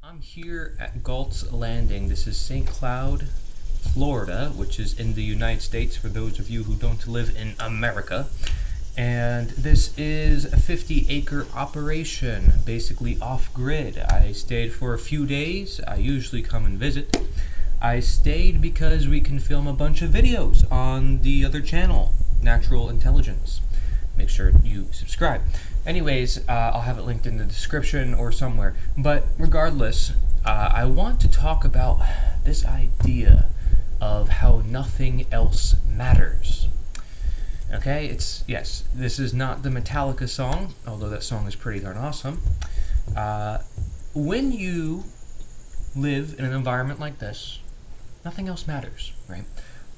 I'm here at Galt's Landing. This is St. Cloud, Florida, which is in the United States for those of you who don't live in America. And this is a 50-acre operation, basically off-grid. I stayed for a few days. I usually come and visit. I stayed because we can film a bunch of videos on the other channel, Natural Intelligence. Make sure you subscribe. Anyways, I'll have it linked in the description or somewhere. But regardless, I want to talk about this idea of how nothing else matters. Okay, yes, this is not the Metallica song, although that song is pretty darn awesome. When you live in an environment like this, nothing else matters, right?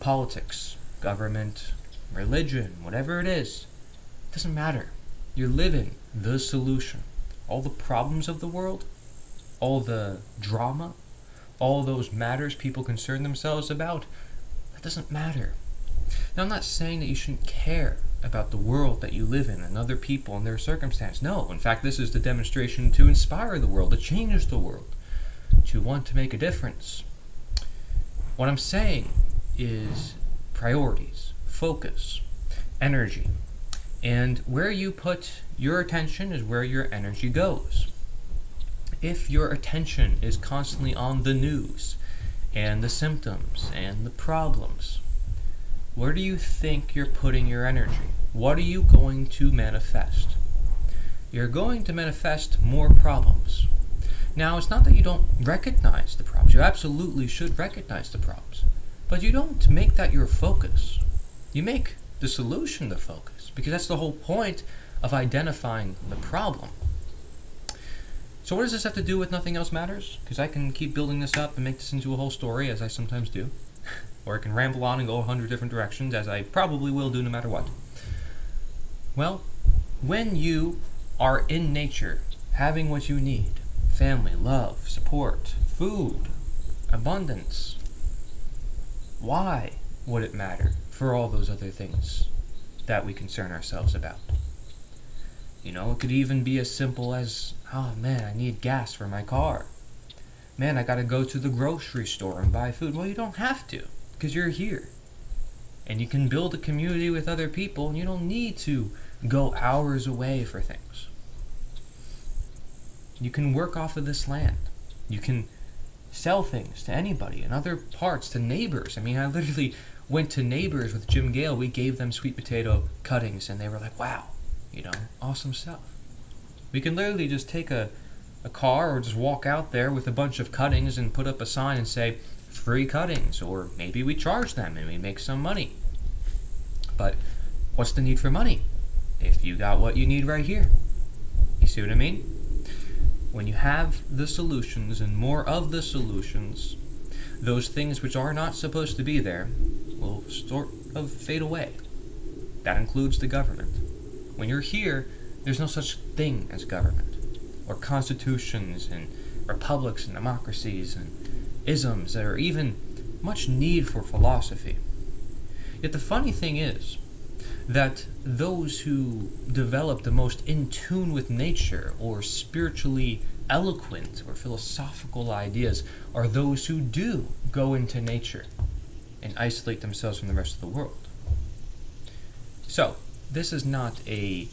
Politics, government, religion, whatever it is, it doesn't matter. You're living the solution. All the problems of the world, all the drama, all those matters people concern themselves about, that doesn't matter. Now, I'm not saying that you shouldn't care about the world that you live in and other people and their circumstance. No, in fact, this is the demonstration to inspire the world, to change the world, to want to make a difference. What I'm saying is priorities, focus, energy. And where you put your attention is where your energy goes. If your attention is constantly on the news and the symptoms and the problems, where do you think you're putting your energy? What are you going to manifest? You're going to manifest more problems. Now, it's not that you don't recognize the problems. You absolutely should recognize the problems. But you don't make that your focus. You make the solution the focus, because that's the whole point of identifying the problem. So what does this have to do with nothing else matters? Because I can keep building this up and make this into a whole story, as I sometimes do. Or I can ramble on and go 100 different directions, as I probably will do no matter what. Well, when you are in nature, having what you need, family, love, support, food, abundance, why would it matter for all those other things that we concern ourselves about? You know, it could even be as simple as, oh man, I need gas for my car. Man, I gotta go to the grocery store and buy food. Well, you don't have to, because you're here. And you can build a community with other people, and you don't need to go hours away for things. You can work off of this land. You can sell things to anybody in other parts, to neighbors. I mean, I literally went to neighbors with Jim Gale. We gave them sweet potato cuttings, and they were like, wow, awesome stuff. We can literally just take a car or just walk out there with a bunch of cuttings and put up a sign and say, free cuttings, or maybe we charge them and we make some money. But what's the need for money if you got what you need right here? You see what I mean? When you have the solutions and more of the solutions, those things which are not supposed to be there will sort of fade away. That includes the government. When you're here, there's no such thing as government, or constitutions and republics and democracies and isms, or even much need for philosophy. Yet the funny thing is that those who develop the most in tune with nature, or spiritually eloquent or philosophical ideas, are those who do go into nature and isolate themselves from the rest of the world. So, this is not an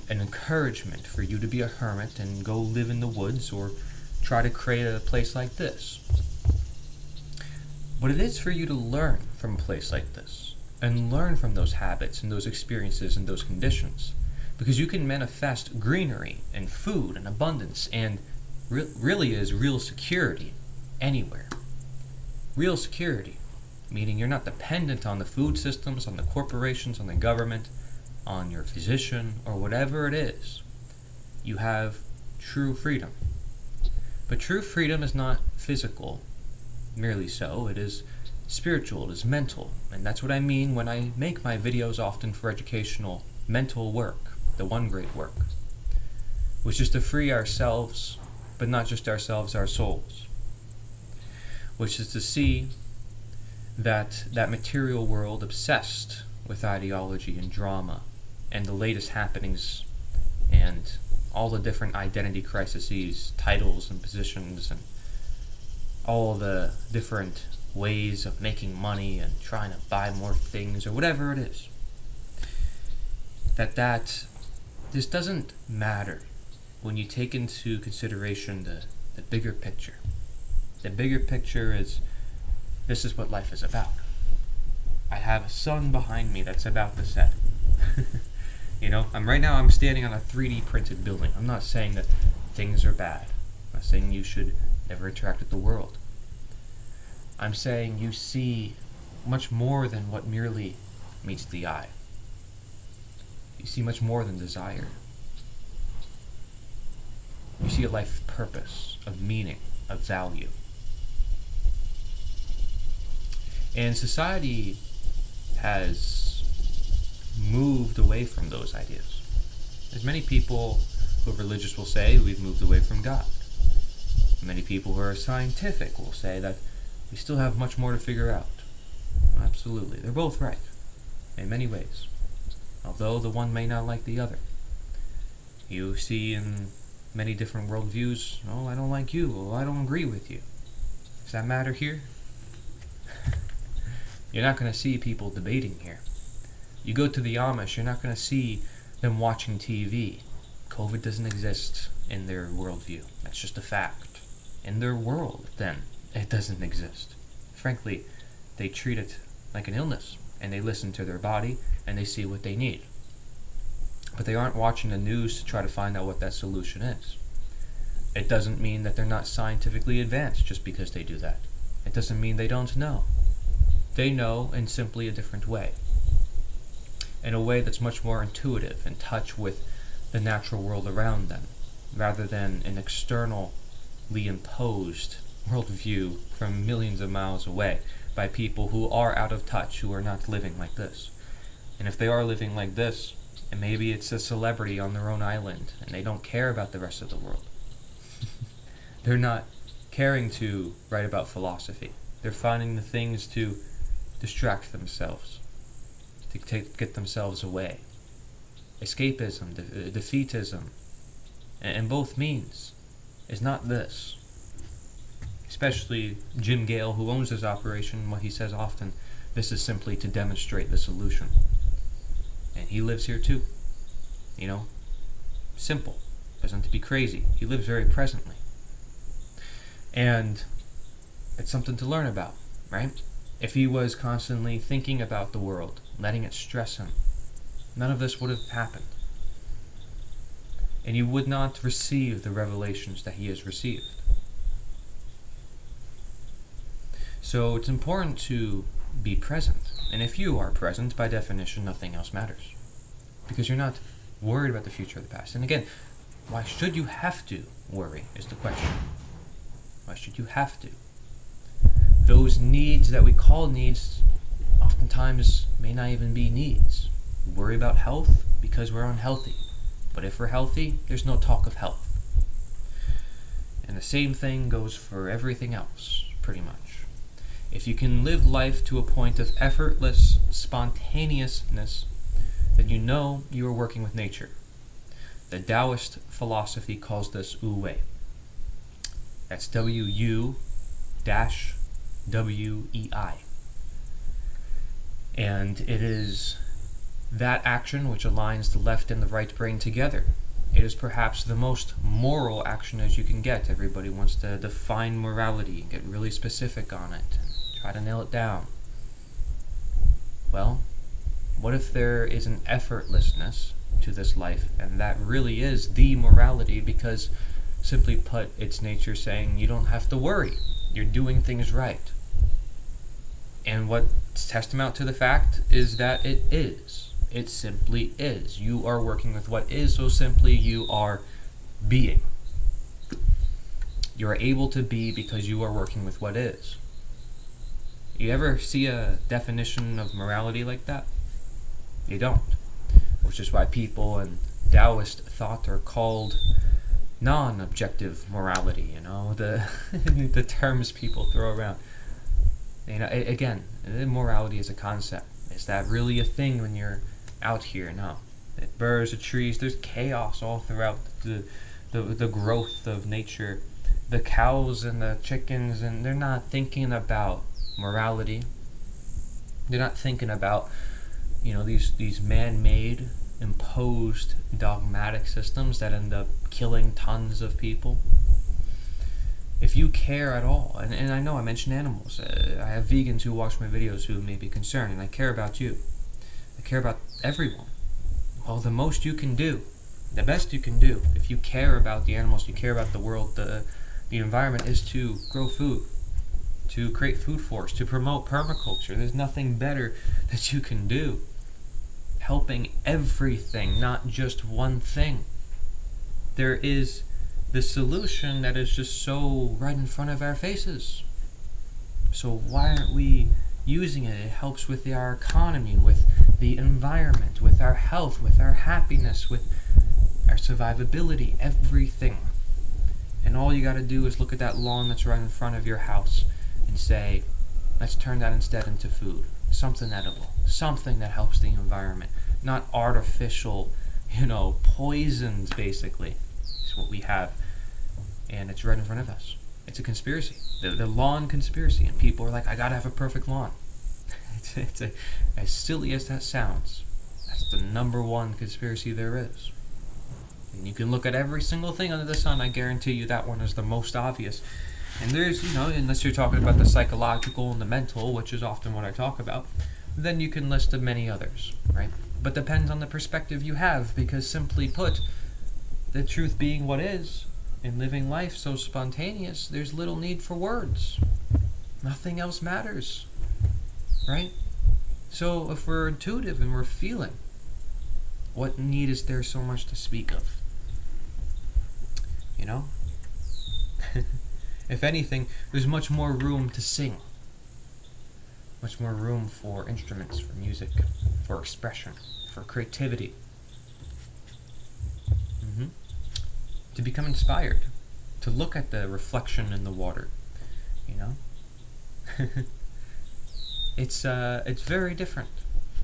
encouragement for you to be a hermit and go live in the woods or try to create a place like this. But it is for you to learn from a place like this and learn from those habits and those experiences and those conditions, because you can manifest greenery and food and abundance and really is real security anywhere. Real security, meaning you're not dependent on the food systems, on the corporations, on the government, on your physician, or whatever it is. You have true freedom. But true freedom is not physical, merely so. It is spiritual, it is mental. And that's what I mean when I make my videos often for educational, mental work, the one great work, which is to free ourselves, but not just ourselves, our souls. Which is to see that material world obsessed with ideology and drama and the latest happenings and all the different identity crises, titles and positions, and all the different ways of making money and trying to buy more things or whatever it is. That this doesn't matter when you take into consideration the bigger picture. The bigger picture is, this is what life is about. I have a sun behind me that's about to set. I'm standing on a 3D printed building. I'm not saying that things are bad. I'm not saying you should never interact with the world. I'm saying you see much more than what merely meets the eye. You see much more than desire. You see a life of purpose, of meaning, of value. And society has moved away from those ideas. As many people who are religious will say, we've moved away from God. Many people who are scientific will say that we still have much more to figure out. Absolutely. They're both right, in many ways, although the one may not like the other. You see in many different worldviews, oh, I don't like you, oh, I don't agree with you. Does that matter here? You're not going to see people debating here. You go to the Amish, you're not going to see them watching TV. COVID doesn't exist in their worldview. That's just a fact. In their world, then, it doesn't exist. Frankly, they treat it like an illness, and they listen to their body, and they see what they need. But they aren't watching the news to try to find out what that solution is. It doesn't mean that they're not scientifically advanced just because they do that. It doesn't mean they don't know. They know in simply a different way. In a way that's much more intuitive, in touch with the natural world around them, rather than an externally imposed worldview from millions of miles away by people who are out of touch, who are not living like this. And if they are living like this, and maybe it's a celebrity on their own island, and they don't care about the rest of the world. They're not caring to write about philosophy. They're finding the things to distract themselves, to get themselves away. Escapism, defeatism, and both means is not this. Especially Jim Gale, who owns this operation, what he says often, this is simply to demonstrate the solution. And he lives here too. Simple. Doesn't have to be crazy. He lives very presently. And it's something to learn about, right? If he was constantly thinking about the world, letting it stress him, none of this would have happened. And he would not receive the revelations that he has received. So it's important to be present. And if you are present, by definition, nothing else matters. Because you're not worried about the future or the past. And again, why should you have to worry is the question. Why should you have to? Those needs that we call needs oftentimes may not even be needs. We worry about health because we're unhealthy. But if we're healthy, there's no talk of health. And the same thing goes for everything else, pretty much. If you can live life to a point of effortless spontaneousness, then you know you are working with nature. The Taoist philosophy calls this wu-wei. That's W-U-W-E-I. And it is that action which aligns the left and the right brain together. It is perhaps the most moral action as you can get. Everybody wants to define morality and get really specific on it and try to nail it down. Well, what if there is an effortlessness to this life, and that really is the morality, because simply put, it's nature saying you don't have to worry. You're doing things right. And what's testament to the fact is that it is. It simply is. You are working with what is, so simply you are being. You are able to be because you are working with what is. You ever see a definition of morality like that? You don't. Which is why people in Taoist thought are called non-objective morality, the the terms people throw around. Again, morality is a concept. Is that really a thing when you're out here? No. birds, the trees. There's chaos all throughout the growth of nature. The cows and the chickens, and they're not thinking about morality. They're not thinking about, these man-made, imposed, dogmatic systems that end up killing tons of people. If you care at all, and I know I mentioned animals. I have vegans who watch my videos who may be concerned, and I care about you. I care about everyone. Well, the most you can do, the best you can do, if you care about the animals, you care about the world, the environment, is to grow food, to create food forests, to promote permaculture. There's nothing better that you can do. Helping everything, not just one thing. There is the solution that is just so right in front of our faces. So why aren't we using it? It helps with our economy, with the environment, with our health, with our happiness, with our survivability, everything. And all you got to do is look at that lawn that's right in front of your house and say, let's turn that instead into food. Something edible. Something that helps the environment. Not artificial, poisons, basically. It's what we have. And it's right in front of us. It's a conspiracy. The lawn conspiracy. And people are like, I got to have a perfect lawn. It's as silly as that sounds. That's the number one conspiracy there is. And you can look at every single thing under the sun. I guarantee you that one is the most obvious. And there's, unless you're talking about the psychological and the mental, which is often what I talk about, then you can list many others, right? But depends on the perspective you have, because simply put, the truth being what is, in living life so spontaneous, there's little need for words. Nothing else matters, right? So if we're intuitive and we're feeling, what need is there so much to speak of? If anything, there's much more room to sing. Much more room for instruments, for music, for expression, for creativity. To become inspired. To look at the reflection in the water. It's very different.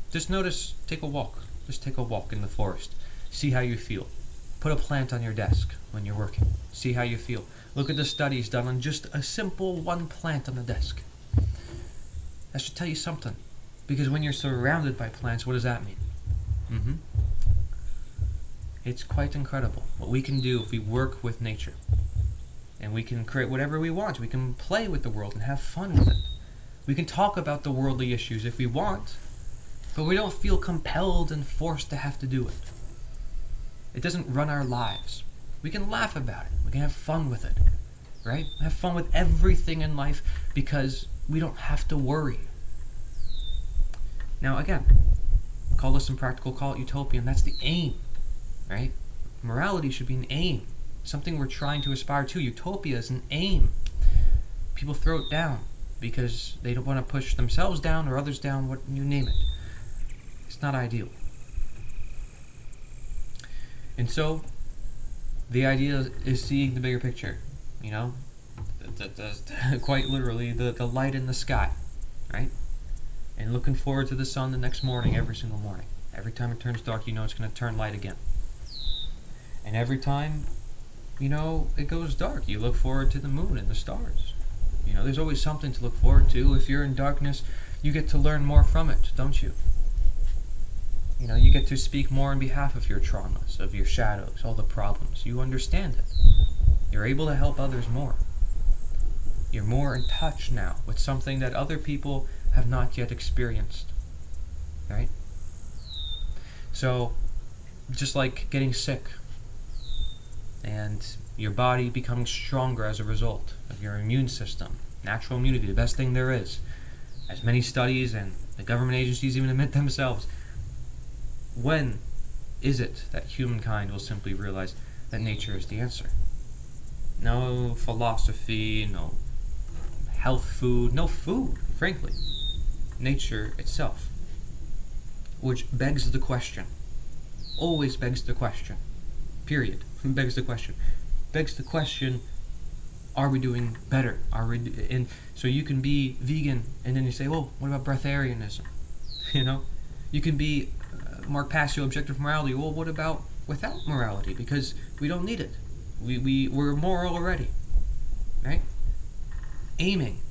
Just notice, take a walk. Just take a walk in the forest. See how you feel. Put a plant on your desk when you're working. See how you feel. Look at the studies done on just a simple one plant on the desk. That should tell you something. Because when you're surrounded by plants, what does that mean? It's quite incredible what we can do if we work with nature. And we can create whatever we want. We can play with the world and have fun with it. We can talk about the worldly issues if we want, but we don't feel compelled and forced to have to do it. It doesn't run our lives. We can laugh about it. We can have fun with it, right? Have fun with everything in life because we don't have to worry. Now again, call this impractical, call it utopian. That's the aim, right? Morality should be an aim. Something we're trying to aspire to. Utopia is an aim. People throw it down because they don't want to push themselves down or others down, what you name it. It's not ideal. And so, the idea is seeing the bigger picture, quite literally, the light in the sky, right? And looking forward to the sun the next morning, every single morning. Every time it turns dark, it's going to turn light again. And every time, it goes dark, you look forward to the moon and the stars. There's always something to look forward to. If you're in darkness, you get to learn more from it, don't you? You get to speak more on behalf of your traumas, of your shadows, all the problems. You understand it. You're able to help others more. You're more in touch now with something that other people have not yet experienced, right? So, just like getting sick and your body becoming stronger as a result of your immune system, natural immunity, the best thing there is. As many studies and the government agencies even admit themselves, when is it that humankind will simply realize that nature is the answer? No philosophy, no health food, no food, frankly. Nature itself. Which begs the question. Always begs the question. Period. Begs the question. Begs the question, are we doing better? And so you can be vegan and then you say, well, what about breatharianism? You can be mark past your objective morality. Well, what about without morality? Because we don't need it. We're moral already, right? Aiming.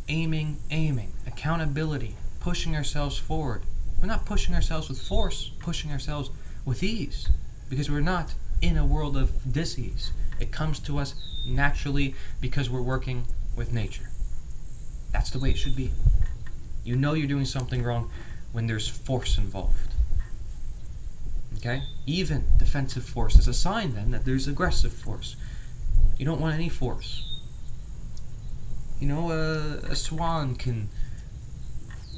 Accountability. Pushing ourselves forward. We're not pushing ourselves with force, pushing ourselves with ease. Because we're not in a world of dis-ease. It comes to us naturally because we're working with nature. That's the way it should be. You know you're doing something wrong when there's force involved. Okay? Even defensive force is a sign then that there's aggressive force. You don't want any force. A swan can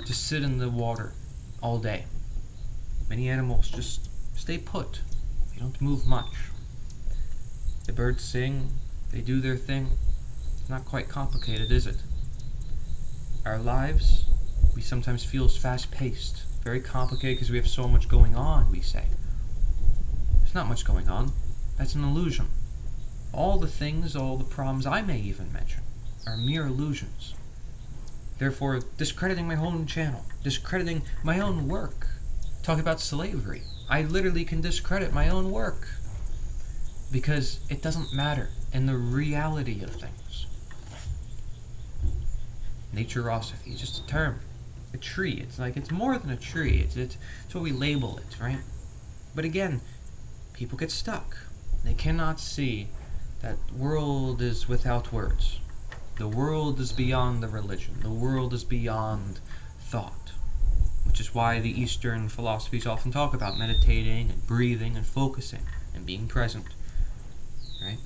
just sit in the water all day. Many animals just stay put. They don't move much. The birds sing, they do their thing. It's not quite complicated, is it? Our lives, we sometimes feel is fast-paced, very complicated because we have so much going on, we say. There's not much going on. That's an illusion. All the things, all the problems I may even mention are mere illusions. Therefore, discrediting my own channel, discrediting my own work. Talk about slavery. I literally can discredit my own work because it doesn't matter in the reality of things. Naturosophy is just a term. A tree. It's more than a tree. It's what we label it, right? But again, people get stuck. They cannot see that world is without words. The world is beyond the religion. The world is beyond thought. Which is why the Eastern philosophies often talk about meditating and breathing and focusing and being present. Right?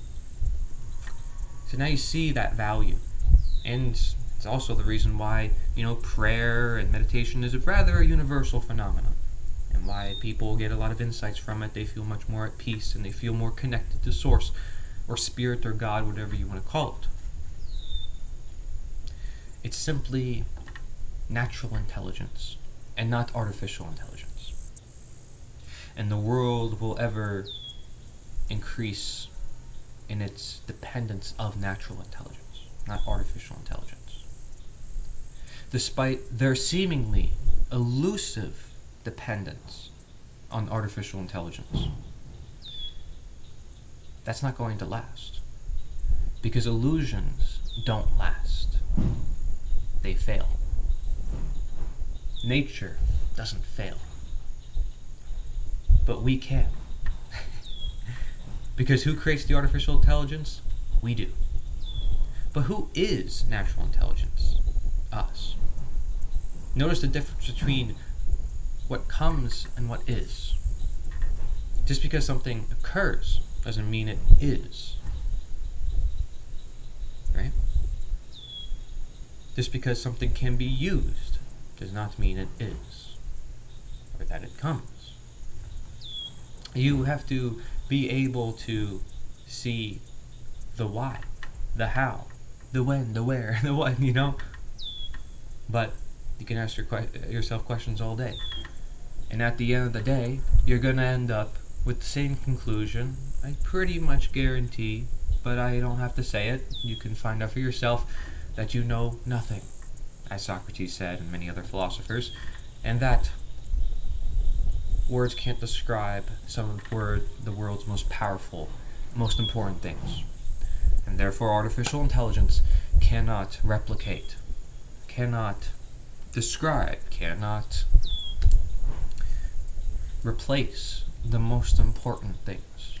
So now you see that value. And it's also the reason why, prayer and meditation is rather a universal phenomenon. And why people get a lot of insights from it. They feel much more at peace and they feel more connected to Source or Spirit or God, whatever you want to call it. It's simply natural intelligence and not artificial intelligence. And the world will ever increase in its dependence of natural intelligence, not artificial intelligence. Despite their seemingly elusive dependence on artificial intelligence, that's not going to last. Because illusions don't last. They fail. Nature doesn't fail. But we can. Because who creates the artificial intelligence? We do. But who is natural intelligence? Us. Notice the difference between what comes and what is. Just because something occurs doesn't mean it is. Right? Just because something can be used does not mean it is, or that it comes. You have to be able to see the why, the how, the when, the where, the what, But you can ask yourself questions all day. And at the end of the day, you're going to end up with the same conclusion. I pretty much guarantee, but I don't have to say it. You can find out for yourself that you know nothing, as Socrates said and many other philosophers, and that words can't describe some of the world's most powerful, most important things. And therefore artificial intelligence cannot replicate, cannot describe, cannot replace the most important things,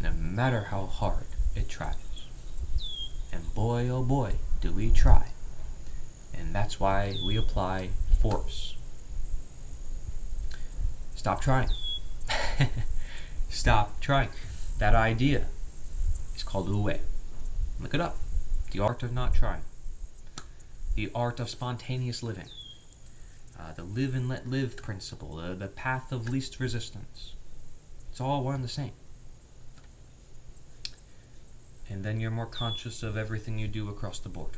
no matter how hard it tries. And boy, oh boy, do we try. And that's why we apply force. Stop trying. Stop trying. That idea is called wu-wei. Look it up. The art of not trying. The art of spontaneous living. The live and let live principle. The path of least resistance. It's all one and the same. And then you're more conscious of everything you do across the board.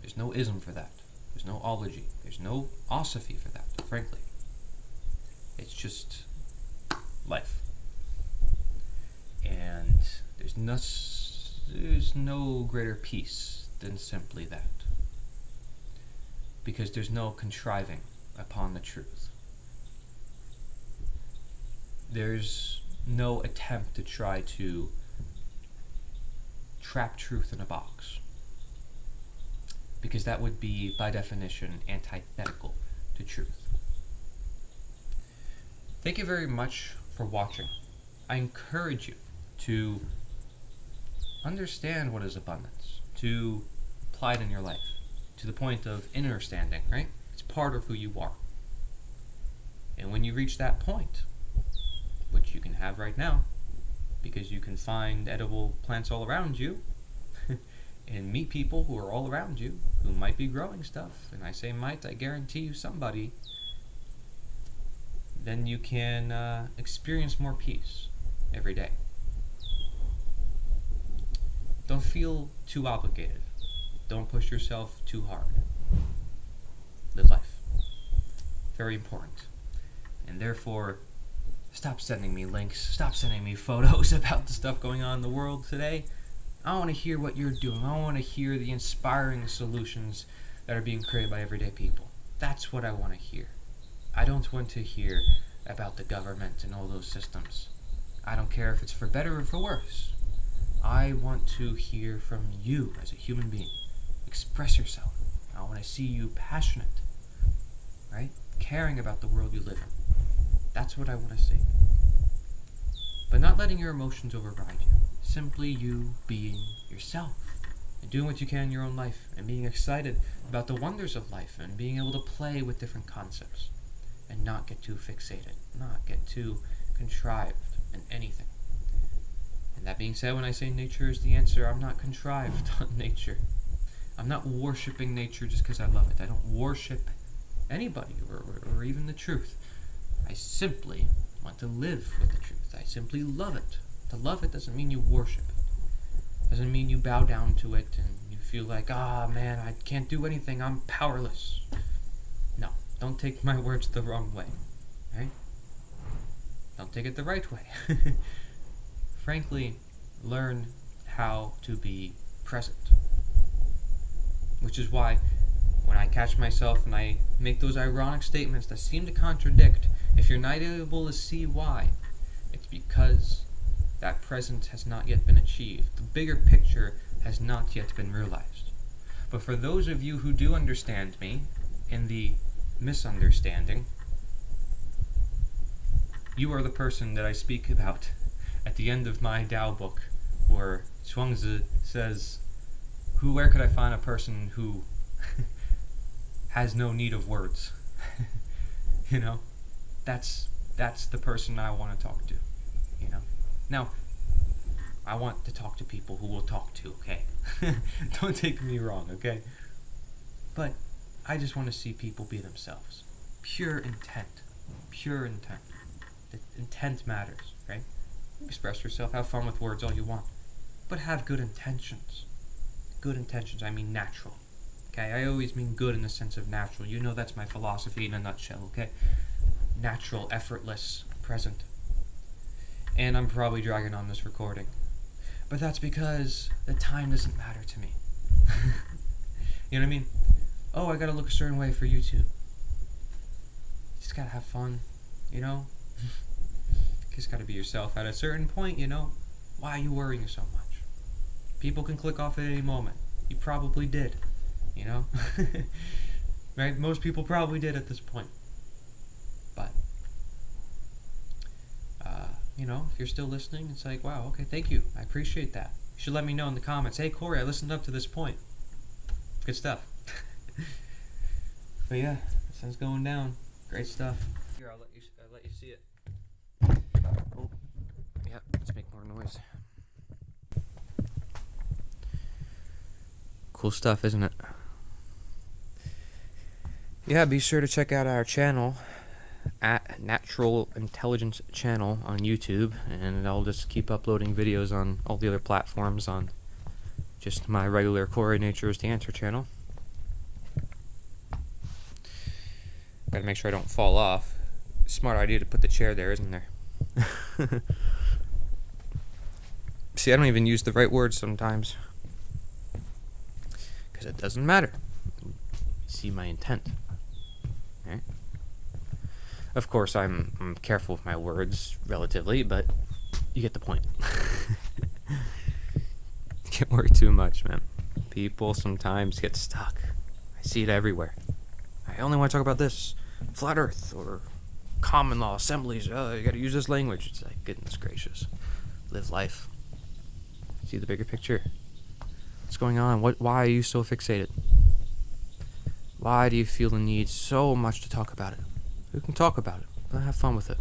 There's no ism for that. There's no ology. There's no osophy for that, frankly. It's just life. And there's no greater peace than simply that. Because there's no contriving upon the truth. There's no attempt to try to trap truth in a box, because that would be, by definition, antithetical to truth. Thank you very much for watching. I encourage you to understand what is abundance, to apply it in your life, to the point of understanding, right? It's part of who you are. And when you reach that point, which you can have right now, because you can find edible plants all around you, and meet people who are all around you, who might be growing stuff, and I say might, I guarantee you somebody, then you can experience more peace every day. Don't feel too obligated. Don't push yourself too hard. Live life. Very important. And therefore, stop sending me links, stop sending me photos about the stuff going on in the world today. I want to hear what you're doing. I want to hear the inspiring solutions that are being created by everyday people. That's what I want to hear. I don't want to hear about the government and all those systems. I don't care if it's for better or for worse. I want to hear from you as a human being. Express yourself. I want to see you passionate, right? Caring about the world you live in. That's what I want to see. But not letting your emotions override you. Simply you being yourself and doing what you can in your own life and being excited about the wonders of life and being able to play with different concepts and not get too fixated, not get too contrived in anything. And that being said, when I say nature is the answer, I'm not contrived on nature. I'm not worshiping nature just because I love it. I don't worship anybody or even the truth. I simply want to live with the truth. I simply love it. To love it doesn't mean you worship it. Doesn't mean you bow down to it and you feel like, man, I can't do anything. I'm powerless. No, don't take my words the wrong way. Right? Don't take it the right way. Frankly, learn how to be present. Which is why when I catch myself and I make those ironic statements that seem to contradict, if you're not able to see why, it's because that presence has not yet been achieved. The bigger picture has not yet been realized. But for those of you who do understand me in the misunderstanding, you are the person that I speak about at the end of my Tao book, where Zhuangzi says, where could I find a person who has no need of words? You know, that's the person I want to talk to, you know. Now, I want to talk to people who will talk to, okay? Don't take me wrong, okay? But I just want to see people be themselves. Pure intent. Pure intent. The intent matters, right? Express yourself, have fun with words all you want, but have good intentions. Good intentions, I mean natural. Okay, I always mean good in the sense of natural. You know that's my philosophy in a nutshell, okay? Natural, effortless, present. And I'm probably dragging on this recording. But that's because the time doesn't matter to me. You know what I mean? Oh, I gotta look a certain way for YouTube. Just gotta have fun, you know? Just gotta be yourself. At a certain point, you know, why are you worrying so much? People can click off at any moment. You probably did, you know? Right? Most people probably did at this point. But, you know, if you're still listening, it's like, wow, okay, thank you. I appreciate that. You should let me know in the comments. Hey, Corey, I listened up to this point. Good stuff. But yeah, the sun's going down. Great stuff. Here, I'll let you see it. Oh, yeah, let's make more noise. Cool stuff, isn't it? Yeah, be sure to check out our channel at Natural Intelligence Channel on YouTube, and I'll just keep uploading videos on all the other platforms on just my regular Corey Nature is the Answer channel. Gotta make sure I don't fall off. Smart idea to put the chair there, isn't there? See, I don't even use the right words sometimes. Because it doesn't matter. You see my intent. Right? Of course, I'm careful with my words relatively, but you get the point. Can't worry too much, man. People sometimes get stuck. I see it everywhere. I only want to talk about this. Flat Earth or common law assemblies. Oh, you gotta use this language. It's like, goodness gracious. Live life. See the bigger picture. What's going on? Why are you so fixated? Why do you feel the need so much to talk about it? We can talk about it, but have fun with it.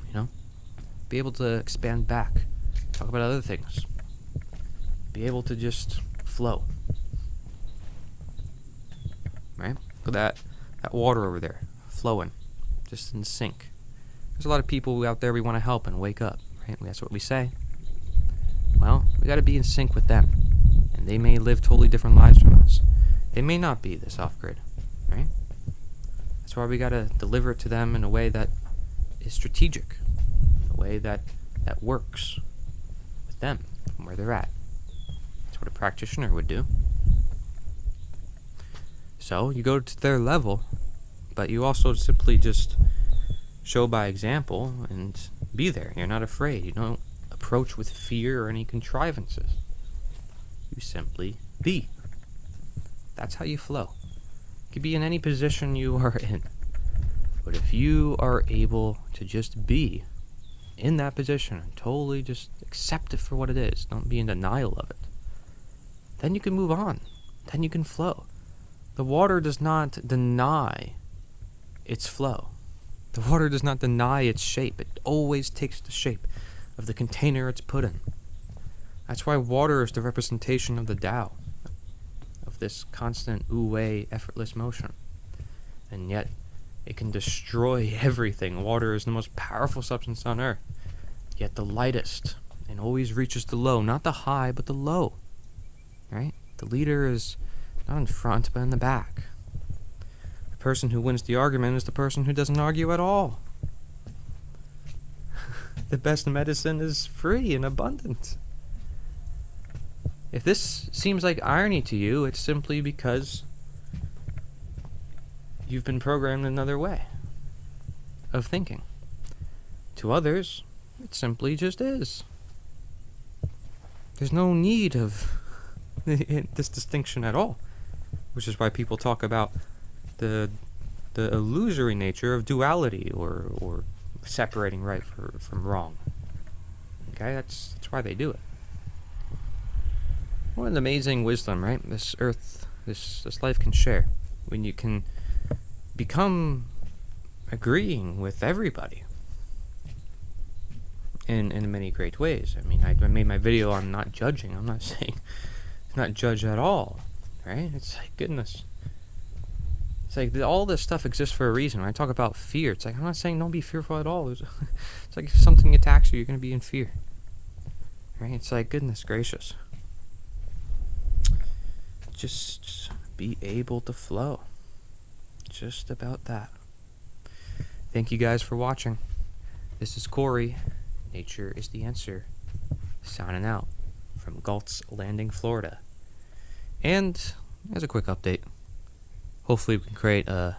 You know? Be able to expand back. Talk about other things. Be able to just flow. Right? Look at that water over there. Flowing. Just in sync. There's a lot of people out there we want to help and wake up. Right? That's what we say. Well, we got to be in sync with them. And they may live totally different lives from us. They may not be this off-grid. Right? That's why we got to deliver it to them in a way that is strategic. In a way that works with them from where they're at. That's what a practitioner would do. So you go to their level, but you also simply just show by example and be there. You're not afraid. You don't approach with fear or any contrivances. You simply be. That's how you flow. You could be in any position you are in. But if you are able to just be in that position and totally just accept it for what it is, don't be in denial of it, then you can move on. Then you can flow. The water does not deny its flow. The water does not deny its shape. It always takes the shape of the container it's put in. That's why water is the representation of the Tao, of this constant wu-wei, effortless motion. And yet, it can destroy everything. Water is the most powerful substance on earth, yet the lightest, and always reaches the low, not the high, but the low. Right? The leader is not in front, but in the back. The person who wins the argument is the person who doesn't argue at all. The best medicine is free and abundant. If this seems like irony to you, it's simply because you've been programmed another way of thinking. To others, it simply just is. There's no need of this distinction at all, which is why people talk about the illusory nature of duality or separating right from wrong. Okay, that's why they do it. What an amazing wisdom, right? This earth, this life can share when you can become agreeing with everybody in many great ways. I mean, I made my video on not judging. I'm not saying not judge at all, right? It's like, goodness. It's like all this stuff exists for a reason. When I talk about fear, it's like, I'm not saying don't be fearful at all. It's like if something attacks you, you're going to be in fear. Right? It's like, goodness gracious. Just be able to flow. Just about that. Thank you guys for watching. This is Corey. Nature is the answer. Signing out from Galt's Landing, Florida. And as a quick update, hopefully we can create a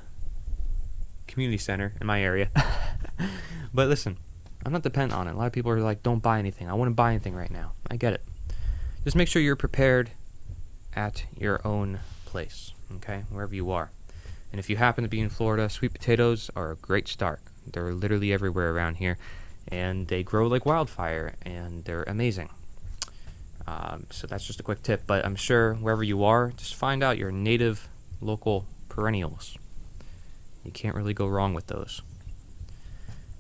community center in my area. But listen, I'm not dependent on it. A lot of people are like, don't buy anything. I wouldn't buy anything right now. I get it. Just make sure you're prepared at your own place, okay? Wherever you are. And if you happen to be in Florida, sweet potatoes are a great start. They're literally everywhere around here. And they grow like wildfire, and they're amazing. So that's just a quick tip. But I'm sure wherever you are, just find out your native local perennials. You can't really go wrong with those.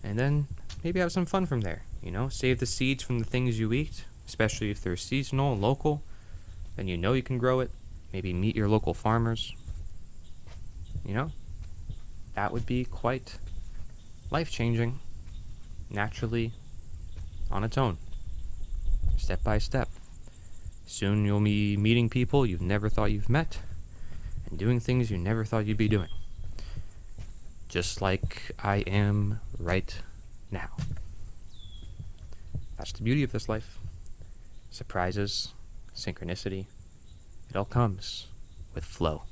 And then maybe have some fun from there. You know, save the seeds from the things you eat, especially if they're seasonal, local. Then you know you can grow it. Maybe meet your local farmers. You know, that would be quite life-changing, naturally, on its own, step by step. Soon you'll be meeting people you've never thought you've met, and doing things you never thought you'd be doing. Just like I am right now. That's the beauty of this life. Surprises, synchronicity, it all comes with flow.